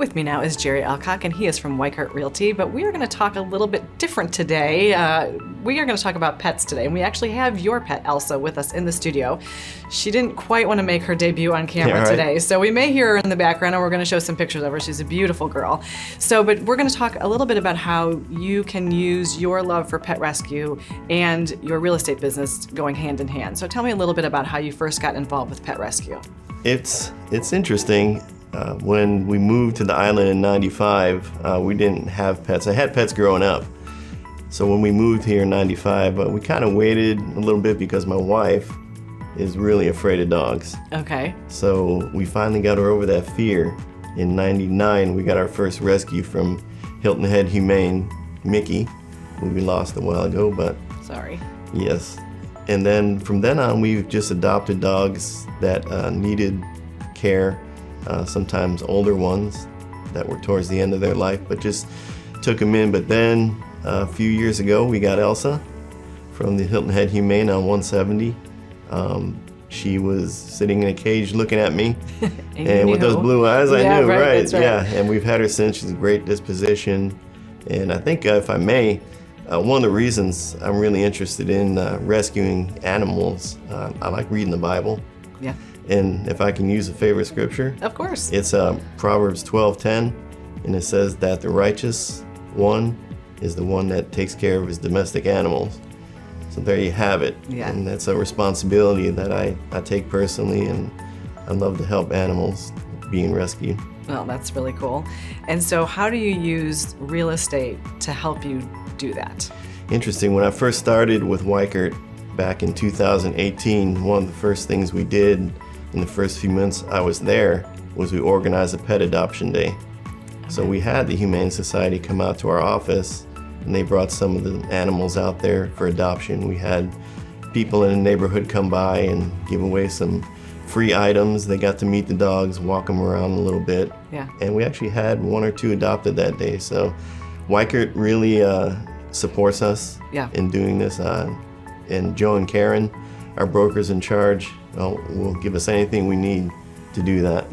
With me now is Jerry Alcock, and he is from Weichert Realty, but we are going to talk a little bit different today. We are going to talk about pets today, and we actually have your pet, Elsa, with us in the studio. She didn't quite want to make her debut on camera today, so we may hear her in the background, and we're going to show some pictures of her. She's a beautiful girl. But we're going to talk a little bit about how you can use your love for pet rescue and your real estate business going hand in hand. So tell me a little bit about how you first got involved with pet rescue. It's interesting. When we moved to the island in '95, we didn't have pets. I had pets growing up. So when we moved here in '95, we kind of waited a little bit because my wife is really afraid of dogs. Okay. So we finally got her over that fear. In '99, we got our first rescue from Hilton Head Humane, Mickey, who we lost a while ago, but... Sorry. Yes. And then from then on, we've just adopted dogs that needed care. Sometimes older ones that were towards the end of their life, but just took them in. But then a few years ago, we got Elsa from the Hilton Head Humane on 170. She was sitting in a cage looking at me, and with those blue eyes, I knew, right? That's right. Yeah, and we've had her since. She's a great disposition, and I think, if I may, one of the reasons I'm really interested in rescuing animals, I like reading the Bible. Yeah. And if I can use a favorite scripture, of course, it's Proverbs 12:10, and it says that the righteous one is the one that takes care of his domestic animals. So there you have it. Yeah. And that's a responsibility that I take personally, and I love to help animals being rescued. Well, that's really cool. And so how do you use real estate to help you do that? Interesting. When I first started with Weichert back in 2018, one of the first things we did in the first few months I was there was we organized a pet adoption day. Okay. So we had the Humane Society come out to our office, and they brought some of the animals out there for adoption. We had people in the neighborhood come by and give away some free items. They got to meet the dogs, walk them around a little bit. Yeah. And we actually had 1 or 2 adopted that day. So Weichert really supports us in doing this. And Joe and Karen, our brokers in charge, will give us anything we need to do that.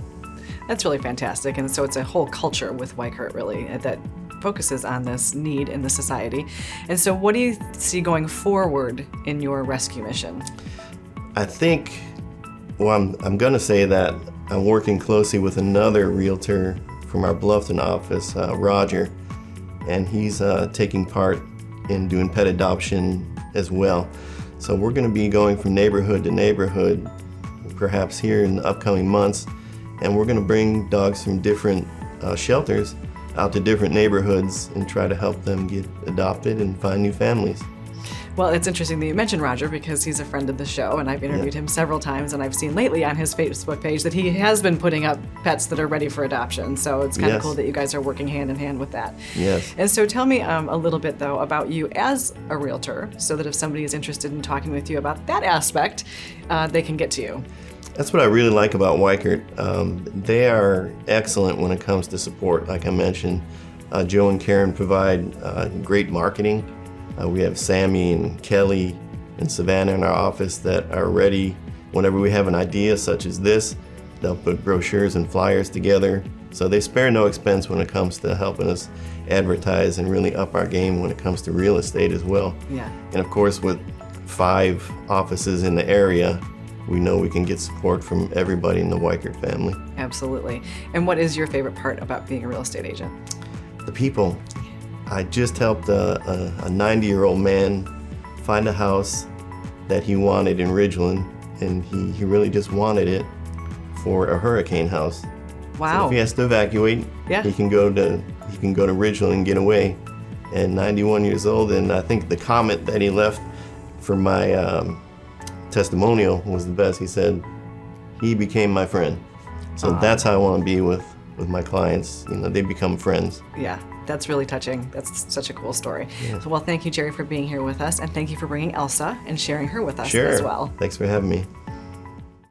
That's really fantastic. And so it's a whole culture with Weichert, really, that focuses on this need in the society. And so what do you see going forward in your rescue mission? I think, I'm going to say that I'm working closely with another realtor from our Bluffton office, Roger, and he's taking part in doing pet adoption as well. So we're going to be going from neighborhood to neighborhood, perhaps here in the upcoming months, and we're going to bring dogs from different shelters out to different neighborhoods and try to help them get adopted and find new families. Well, it's interesting that you mentioned Roger, because he's a friend of the show, and I've interviewed him several times, and I've seen lately on his Facebook page that he has been putting up pets that are ready for adoption. So it's kind of cool that you guys are working hand in hand with that. Yes. And so tell me a little bit, though, about you as a realtor, so that if somebody is interested in talking with you about that aspect, they can get to you. That's what I really like about Weichert. They are excellent when it comes to support. Like I mentioned, Joe and Karen provide great marketing. We have Sammy and Kelly and Savannah in our office that are ready whenever we have an idea such as this. They'll put brochures and flyers together. So they spare no expense when it comes to helping us advertise and really up our game when it comes to real estate as well. Yeah. And of course, with 5 offices in the area, we know we can get support from everybody in the Weichert family. Absolutely. And what is your favorite part about being a real estate agent? The people. I just helped a 90-year-old man find a house that he wanted in Ridgeland, and he really just wanted it for a hurricane house. Wow. So if he has to evacuate, he can go to Ridgeland and get away. And 91 years old, and I think the comment that he left for my testimonial was the best. He said, "He became my friend." So that's how I want to be with my clients. They become friends. Yeah. That's really touching. That's such a cool story. Yeah. So, well, thank you, Jerry, for being here with us, and thank you for bringing Elsa and sharing her with us Sure. as well. Thanks for having me.